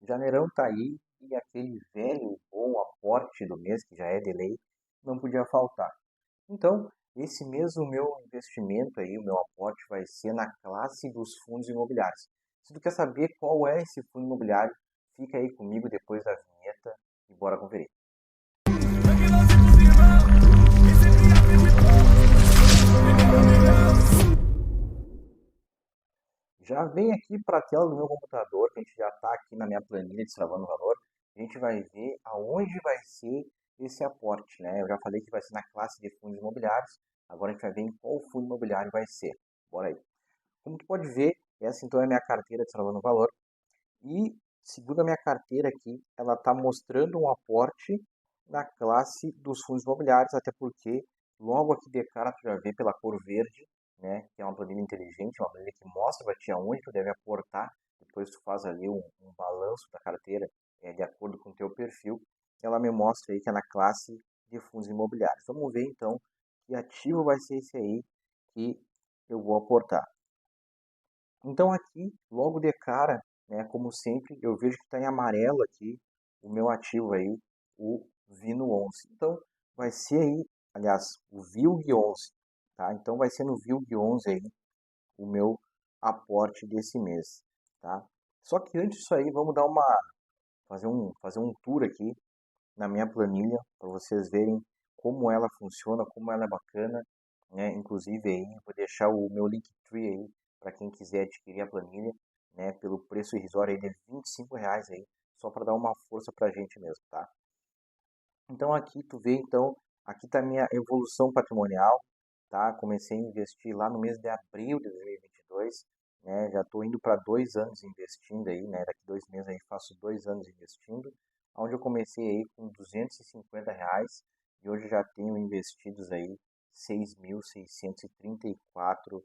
Janeirão tá aí e aquele velho bom aporte do mês, que já é de lei, não podia faltar. Então, esse mês o meu investimento aí, o meu aporte vai ser na classe dos fundos imobiliários. Se tu quer saber qual é esse fundo imobiliário, fica aí comigo depois da vinheta e bora conferir. Já vem aqui para a tela do meu computador, que a gente já está aqui na minha planilha de Destravando Valor. A gente vai ver aonde vai ser esse aporte, né? Eu já falei que vai ser na classe de fundos imobiliários, agora a gente vai ver em qual fundo imobiliário vai ser. Bora aí. Como tu pode ver, essa então é a minha carteira de Destravando Valor. E, segundo a minha carteira aqui, ela está mostrando um aporte na classe dos fundos imobiliários, até porque logo aqui de cara tu já vê pela cor verde, né, que é uma planilha inteligente, uma planilha que mostra para ti aonde tu deve aportar, depois tu faz ali um balanço da carteira de acordo com o teu perfil, ela me mostra aí que é na classe de fundos imobiliários. Vamos ver então que ativo vai ser esse aí que eu vou aportar. Então aqui, logo de cara, né, como sempre, eu vejo que está em amarelo aqui o meu ativo aí, o Vino 11. Então vai ser aí, aliás, o VILG 11, tá? Então vai ser no VILG 11 aí o meu aporte desse mês, tá? Só que antes disso aí, vamos dar fazer um tour aqui na minha planilha para vocês verem como ela funciona, como ela é bacana, né? Inclusive aí vou deixar o meu Linktree aí para quem quiser adquirir a planilha, né? Pelo preço irrisório aí de R$ 25 aí, só para dar uma força para a gente mesmo, tá? Então aqui tu vê então, aqui tá a minha evolução patrimonial, tá? Comecei a investir lá no mês de abril de 2022, né? Já estou indo para 2 anos investindo aí, né? Daqui 2 meses aí faço 2 anos investindo, onde eu comecei aí com R$ 250 e hoje já tenho investidos aí 6.634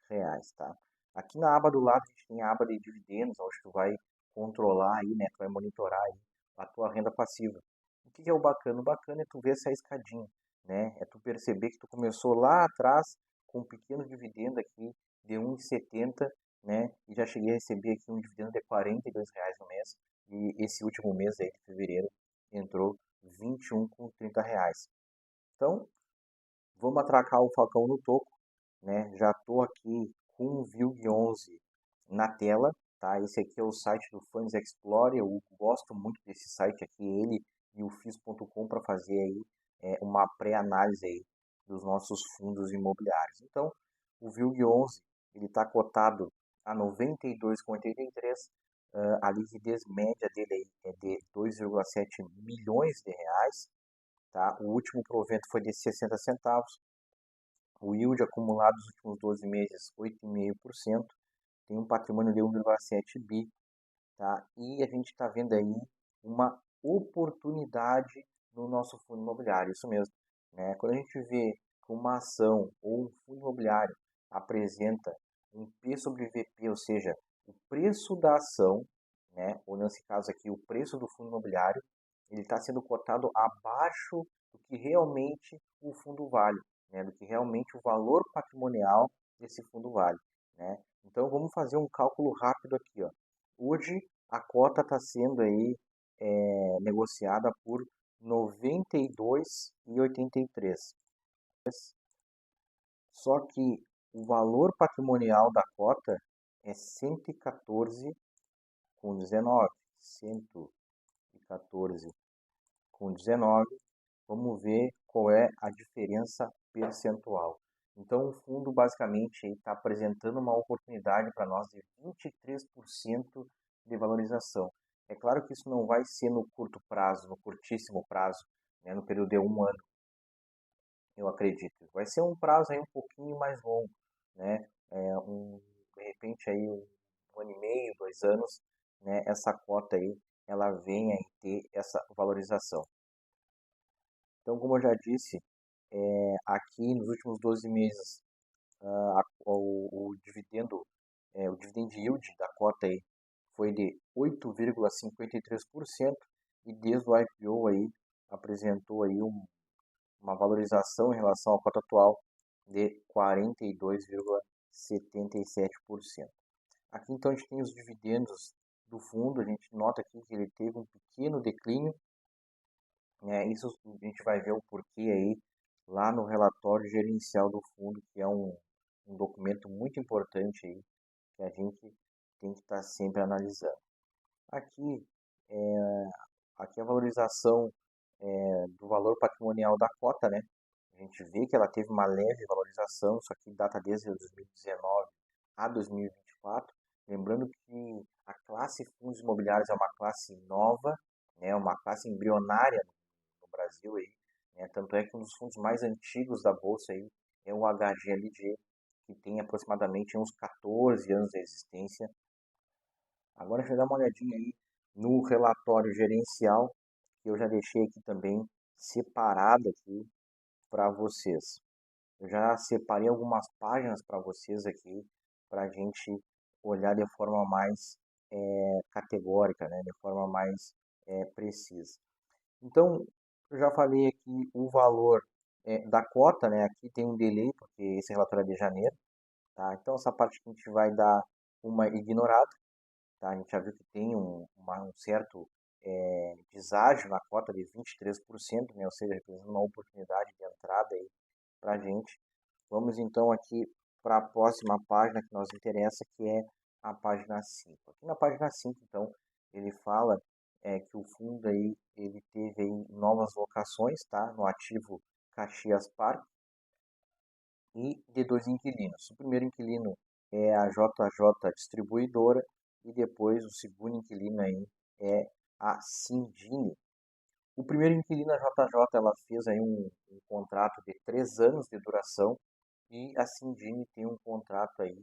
reais, tá? Aqui na aba do lado a gente tem a aba de dividendos, onde tu vai controlar aí, né? Tu vai monitorar aí a tua renda passiva. O que é o bacana? O bacana é tu ver essa escadinha, né? É tu perceber que tu começou lá atrás com um pequeno dividendo aqui de 1,70, né? E já cheguei a receber aqui um dividendo de R$ 42 no mês. E esse último mês aí de fevereiro entrou 21 com R$ 30. Então, vamos atracar o facão no toco, né? Já estou aqui com o VILG 11 na tela, tá? Esse aqui é o site do Funds Explorer, eu gosto muito desse site aqui, ele e o FIS.com para fazer aí uma pré-análise aí dos nossos fundos imobiliários. Então, o VILG 11, ele está cotado a 92,83, a liquidez média dele aí é de 2,7 milhões de reais, tá? O último provento foi de 60 centavos, o yield acumulado nos últimos 12 meses, 8,5%, tem um patrimônio de 1,7 bi, tá? E a gente está vendo aí uma oportunidade no nosso fundo imobiliário, isso mesmo, né? Quando a gente vê que uma ação ou um fundo imobiliário apresenta um P sobre VP, ou seja, o preço da ação, né? Ou nesse caso aqui, o preço do fundo imobiliário, ele está sendo cotado abaixo do que realmente o fundo vale, né? Do que realmente o valor patrimonial desse fundo vale, né? Então vamos fazer um cálculo rápido aqui, ó. Hoje a cota está sendo aí negociada por R$ 92,83. Só que o valor patrimonial da cota é 114,19. 114,19. Vamos ver qual é a diferença percentual. Então, o fundo basicamente está apresentando uma oportunidade para nós de 23% de valorização. É claro que isso não vai ser no curto prazo, no curtíssimo prazo, né, no período de um ano, eu acredito. Vai ser um prazo aí um pouquinho mais longo, né? De repente aí um ano e meio, 2 anos, né? Essa cota aí, ela vem a ter essa valorização. Então, como eu já disse, aqui nos últimos 12 meses, o dividendo, o dividend yield da cota aí foi de 8,53% e desde o IPO aí apresentou aí uma valorização em relação à cota atual de 42,77%. Aqui então a gente tem os dividendos do fundo, a gente nota aqui que ele teve um pequeno declínio, né? Isso a gente vai ver o porquê aí lá no relatório gerencial do fundo, que é um documento muito importante aí, que a gente tem que estar sempre analisando. Aqui, é, aqui a valorização do valor patrimonial da cota, né? A gente vê que ela teve uma leve valorização, isso aqui data desde 2019 a 2024. Lembrando que a classe fundos imobiliários é uma classe nova, né? Uma classe embrionária no Brasil aí, né? Tanto é que um dos fundos mais antigos da bolsa aí é o HGLG, que tem aproximadamente uns 14 anos de existência. Agora deixa eu dar uma olhadinha aí no relatório gerencial, que eu já deixei aqui também separado aqui para vocês. Eu já separei algumas páginas para vocês aqui, para a gente olhar de forma mais categórica, né? De forma mais precisa. Então, eu já falei aqui o valor da cota, né? Aqui tem um delay, porque esse relatório é de janeiro, tá? Então, essa parte que a gente vai dar uma ignorada, tá? A gente já viu que tem um certo deságio na cota de 23%, né? Ou seja, representa uma oportunidade de entrada aí para a gente. Vamos então aqui para a próxima página que nos interessa, que é a página 5. Aqui na página 5, então, ele fala que o fundo aí, ele teve aí novas locações, tá? No ativo Caxias Park e de dois inquilinos. O primeiro inquilino é a JJ Distribuidora e depois o segundo inquilino aí é a Sindini. O primeiro inquilino, a JJ, ela fez aí um contrato de 3 anos de duração e a Sindini tem um contrato aí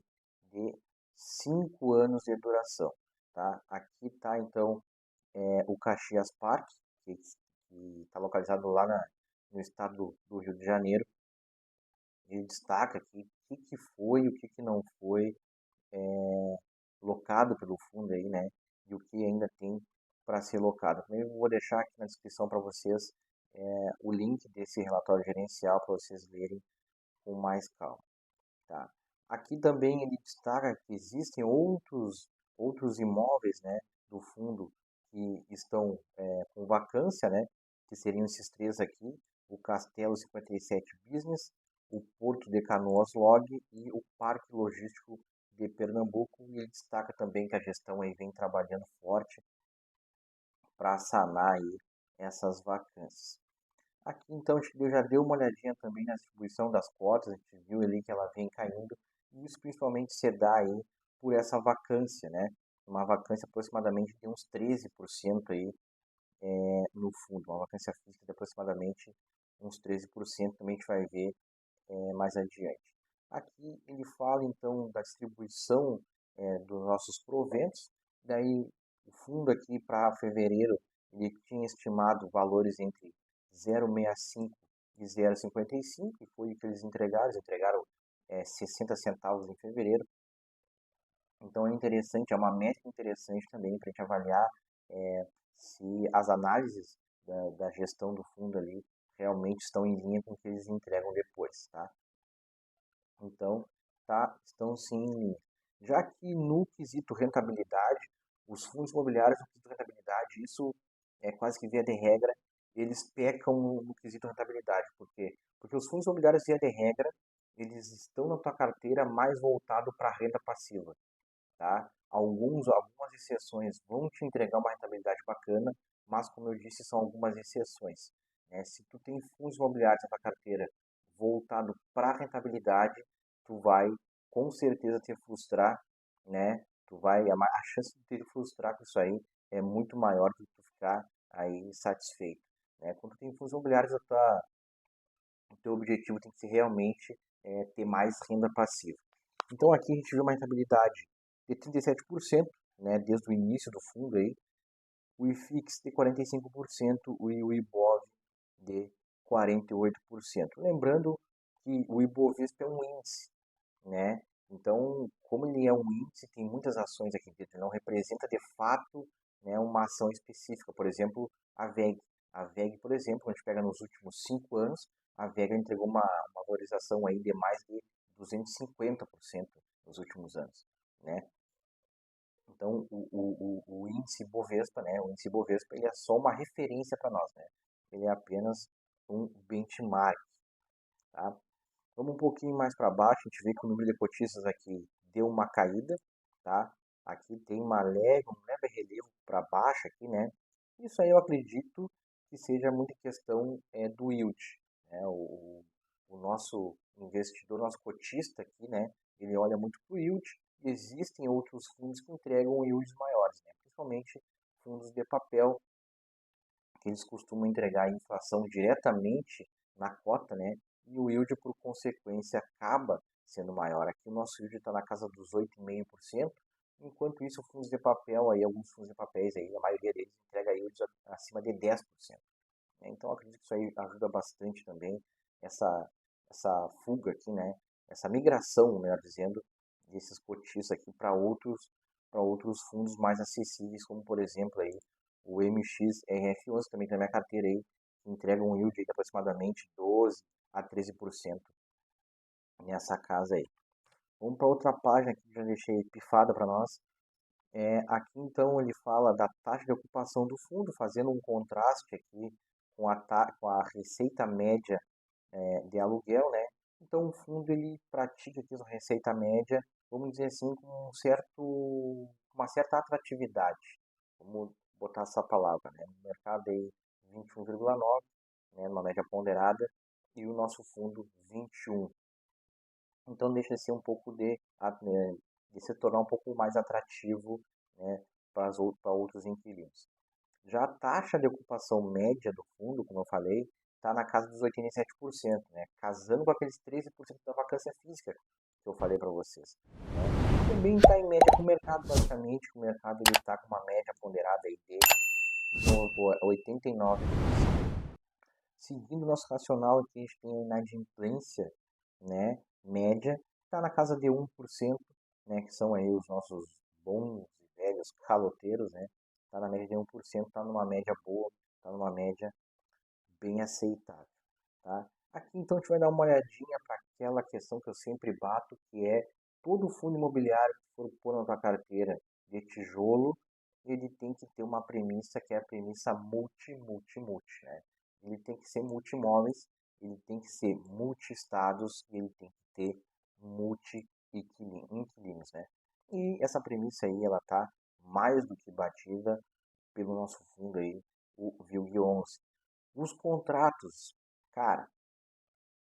de 5 anos de duração, tá? Aqui está então o Caxias Park, que está localizado lá no estado do Rio de Janeiro. Ele destaca aqui o que foi e o que não foi locado pelo fundo aí, né? E o que ainda tem para ser locado. Também vou deixar aqui na descrição para vocês o link desse relatório gerencial para vocês lerem com mais calma, tá? Aqui também ele destaca que existem outros imóveis, né, do fundo que estão com vacância, né? Que seriam esses três aqui: o Castelo 57 Business, o Porto de Canoas Log e o Parque Logístico de Pernambuco. E ele destaca também que a gestão aí vem trabalhando forte para sanar aí essas vacâncias. Aqui então a gente já deu uma olhadinha também na distribuição das cotas, a gente viu ali que ela vem caindo, e isso principalmente se dá aí por essa vacância, né? Uma vacância aproximadamente de uns 13% aí no fundo, uma vacância física de aproximadamente uns 13%, também a gente vai ver mais adiante. Aqui ele fala então da distribuição dos nossos proventos, daí o fundo aqui para fevereiro ele tinha estimado valores entre 0,65 e 0,55, e foi o que eles entregaram 60 centavos em fevereiro. Então é interessante, é uma métrica interessante também para a gente avaliar se as análises da gestão do fundo ali realmente estão em linha com o que eles entregam depois, tá? Então, tá, estão sim em linha. Já que no quesito rentabilidade, os fundos imobiliários no quesito rentabilidade, isso é quase que via de regra, eles pecam no quesito rentabilidade. Por quê? Porque os fundos imobiliários, via de regra, eles estão na tua carteira mais voltado para a renda passiva, tá? Algumas exceções vão te entregar uma rentabilidade bacana, mas como eu disse, são algumas exceções, né? Se tu tem fundos imobiliários na tua carteira voltado para a rentabilidade, tu vai com certeza te frustrar, né? A chance de te frustrar com isso aí é muito maior do que tu ficar aí satisfeito, né? Quando tu tem fundos imobiliários, o teu objetivo tem que ser realmente ter mais renda passiva. Então aqui a gente vê uma rentabilidade de 37%, né, desde o início do fundo aí, o IFIX de 45% e o IBOV de 48%. Lembrando que o Ibovespa é um índice, né? Então, como ele é um índice, tem muitas ações aqui dentro, não representa de fato, né, uma ação específica. Por exemplo, a VEG. A VEG, por exemplo, quando a gente pega nos últimos 5 anos, a VEG entregou uma valorização aí de mais de 250% nos últimos anos, né? Então, o índice Bovespa, né? O índice Bovespa, ele é só uma referência para nós, né? Ele é apenas um benchmark, tá? Vamos um pouquinho mais para baixo, a gente vê que o número de cotistas aqui deu uma caída, tá? Aqui tem um leve relevo para baixo aqui, né? Isso aí eu acredito que seja muita questão do yield, né? O nosso investidor, nosso cotista aqui, né? Ele olha muito para o yield e existem outros fundos que entregam yields maiores, né? Principalmente fundos de papel, que eles costumam entregar a inflação diretamente na cota, né? E o yield, por consequência, acaba sendo maior. Aqui o nosso yield está na casa dos 8,5%, enquanto isso, fundos de papel, aí, alguns fundos de papéis, aí, a maioria deles entrega yields acima de 10%. Né? Então, eu acredito que isso aí ajuda bastante também essa fuga aqui, né? Essa migração, melhor dizendo, desses cotistas aqui para outros fundos mais acessíveis, como por exemplo aí o MXRF11 também tem na minha carteira aí, que entrega um yield de aproximadamente 12 a 13% nessa casa aí. Vamos para outra página aqui que já deixei pifada para nós. Aqui então ele fala da taxa de ocupação do fundo, fazendo um contraste aqui com a receita média de aluguel, né? Então o fundo ele pratica aqui a receita média, vamos dizer assim, com uma certa atratividade. Vamos botar essa palavra, né? No mercado aí 21,9, né, numa média ponderada, e o nosso fundo 21. Então deixa de ser um pouco de se tornar um pouco mais atrativo, né, para outros inquilinos. Já a taxa de ocupação média do fundo, como eu falei, está na casa dos 87%, né? Casando com aqueles 13% da vacância física que eu falei para vocês. Né? Também está em média com o mercado, basicamente. O mercado está com uma média ponderada aí de 89%. Seguindo nosso racional aqui, a gente tem a inadimplência, né, média, está na casa de 1%, né, que são aí os nossos bons e velhos caloteiros, né, está na média de 1%, está numa média boa, está numa média bem aceitável, tá? Aqui então a gente vai dar uma olhadinha para aquela questão que eu sempre bato, que é todo fundo imobiliário que for pôr na tua carteira de tijolo, ele tem que ter uma premissa que é a premissa multi, né? Ele tem que ser multi-imóveis, ele tem que ser multi-estados e ele tem que ter multi-inquilinos, né? E essa premissa aí, ela tá mais do que batida pelo nosso fundo aí, o VILG11. Os contratos, cara,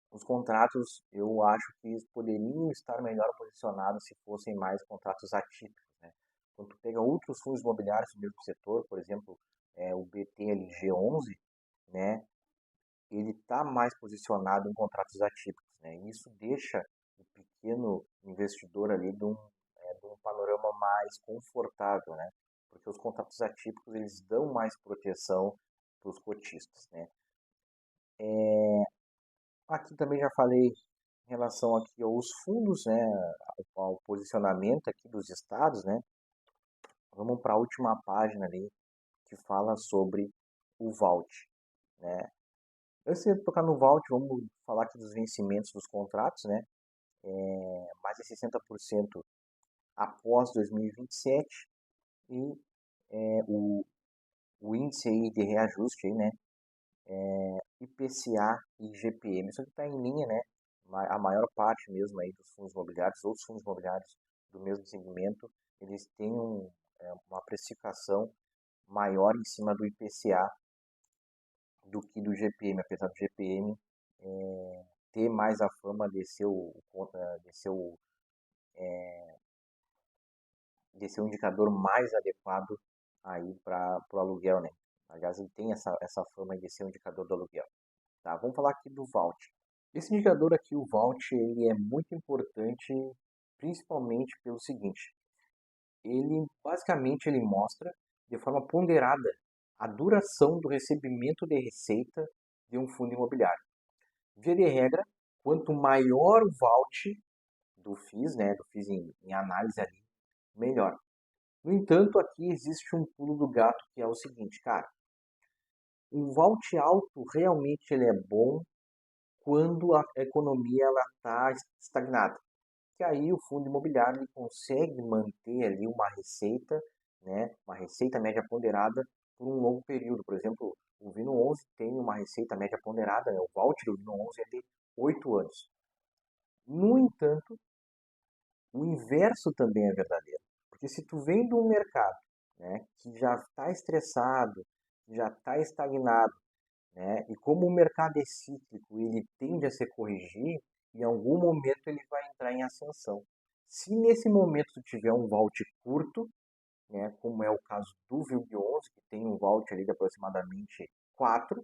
os contratos eu acho que eles poderiam estar melhor posicionados se fossem mais contratos atípicos, né? Quando tu pega outros fundos imobiliários do mesmo setor, por exemplo, o BTLG11, né, ele está mais posicionado em contratos atípicos, né? E isso deixa o pequeno investidor ali de um panorama mais confortável, né? Porque os contratos atípicos eles dão mais proteção para os cotistas, né? Aqui também já falei em relação aqui aos fundos, né, ao posicionamento aqui dos estados, né? Vamos para a última página ali que fala sobre o Vault, né? Antes de tocar no Vault, vamos falar aqui dos vencimentos dos contratos, né? Mais de 60% após 2027 e 27 e o índice aí de reajuste aí, né? IPCA e GPM. Isso aqui está em linha, né? A maior parte mesmo aí dos fundos imobiliários, outros fundos imobiliários do mesmo segmento, eles têm uma precificação maior em cima do IPCA do que do GPM, apesar do GPM ter mais a fama de ser o indicador mais adequado aí para o aluguel, né? Aliás, ele tem essa fama de ser o indicador do aluguel. Tá, vamos falar aqui do Vault. Esse indicador aqui, o Vault, ele é muito importante, principalmente pelo seguinte: ele basicamente ele mostra de forma ponderada a duração do recebimento de receita de um fundo imobiliário. Via de regra, quanto maior o Vault do FIIs, né, do FIIs em análise ali, melhor. No entanto, aqui existe um pulo do gato que é o seguinte, cara: o Vault alto realmente ele é bom quando a economia está estagnada. que aí o fundo imobiliário ele consegue manter ali uma receita, né, uma receita média ponderada por um longo período. Por exemplo, o Vino 11 tem uma receita média ponderada, né, o voucher do Vino 11 é de 8 anos. No entanto, o inverso também é verdadeiro. Porque se tu vem de um mercado, né, que já está estressado, que já está estagnado, né, e como o mercado é cíclico, ele tende a se corrigir, em algum momento ele vai entrar em ascensão. Se nesse momento tu tiver um vault curto, né, como é o caso do VILG11, que tem um vault ali de aproximadamente 4,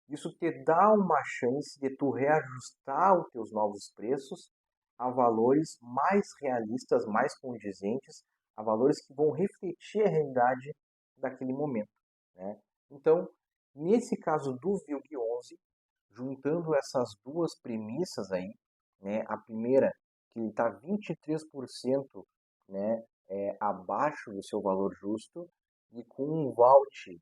isso te dá uma chance de tu reajustar os teus novos preços a valores mais realistas, mais condizentes, a valores que vão refletir a realidade daquele momento, né? Então, nesse caso do VILG11, juntando essas duas premissas aí, né? A primeira, que ele está 23%, né, abaixo do seu valor justo e com um vault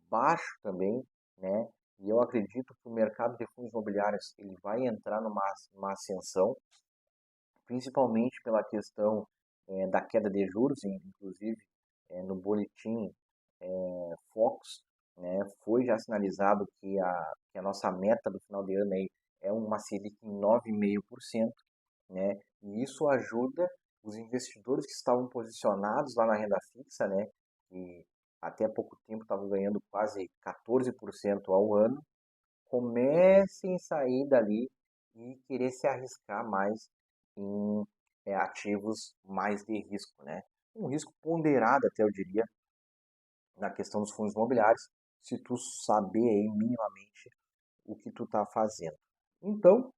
baixo também, né? E eu acredito que o mercado de fundos imobiliários ele vai entrar numa ascensão, principalmente pela questão da queda de juros, inclusive no boletim Focus, né, foi já sinalizado que a nossa meta do final de ano aí é uma Selic em 9,5%, né? E isso ajuda os investidores que estavam posicionados lá na renda fixa, né, que até pouco tempo estavam ganhando quase 14% ao ano, comecem a sair dali e querer se arriscar mais em ativos mais de risco, né? Um risco ponderado, até eu diria, na questão dos fundos imobiliários, se tu saber aí minimamente o que tu está fazendo. Então,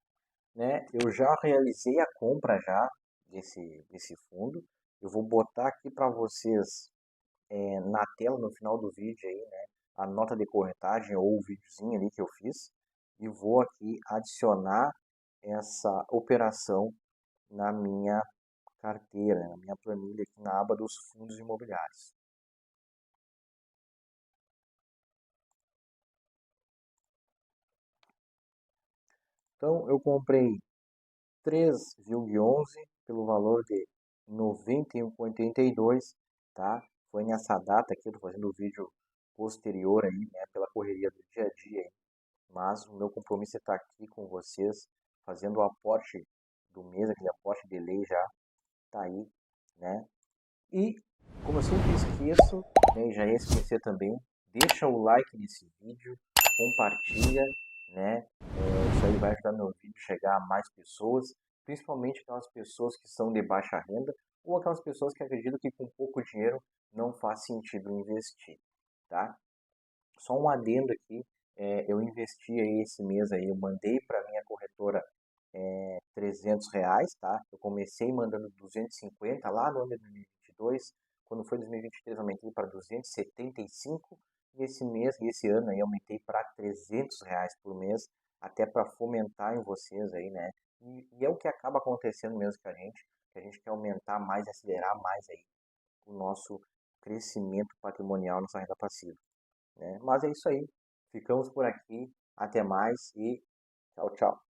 né, eu já realizei a compra já desse fundo. Eu vou botar aqui para vocês na tela no final do vídeo aí, né, a nota de corretagem ou o videozinho ali que eu fiz e vou aqui adicionar essa operação na minha carteira, na minha planilha aqui na aba dos fundos imobiliários. Então eu comprei 3 VILG11 pelo valor de R$ 91,82, tá? Foi nessa data aqui, eu tô fazendo o vídeo posterior aí, né, pela correria do dia a dia aí. Mas o meu compromisso é estar aqui com vocês, fazendo o aporte do mês, aquele aporte de lei já tá aí, né? E, como eu sempre esqueço, né, e já ia esquecer também, deixa o like nesse vídeo, compartilha, né? Isso aí vai ajudar meu vídeo a chegar a mais pessoas, principalmente aquelas pessoas que são de baixa renda ou aquelas pessoas que acreditam que com pouco dinheiro não faz sentido investir, tá? Só um adendo aqui, eu investi aí esse mês aí, eu mandei para minha corretora R$ 300, tá? Eu comecei mandando 250 lá no ano de 2022, quando foi 2023 eu aumentei para 275 e esse mês, e esse ano aí aumentei para R$ 300 por mês, até para fomentar em vocês aí, né? E é o que acaba acontecendo mesmo com a gente, que a gente quer aumentar mais, acelerar mais aí o nosso crescimento patrimonial, nossa renda passiva, né? Mas é isso aí. Ficamos por aqui. Até mais e tchau, tchau.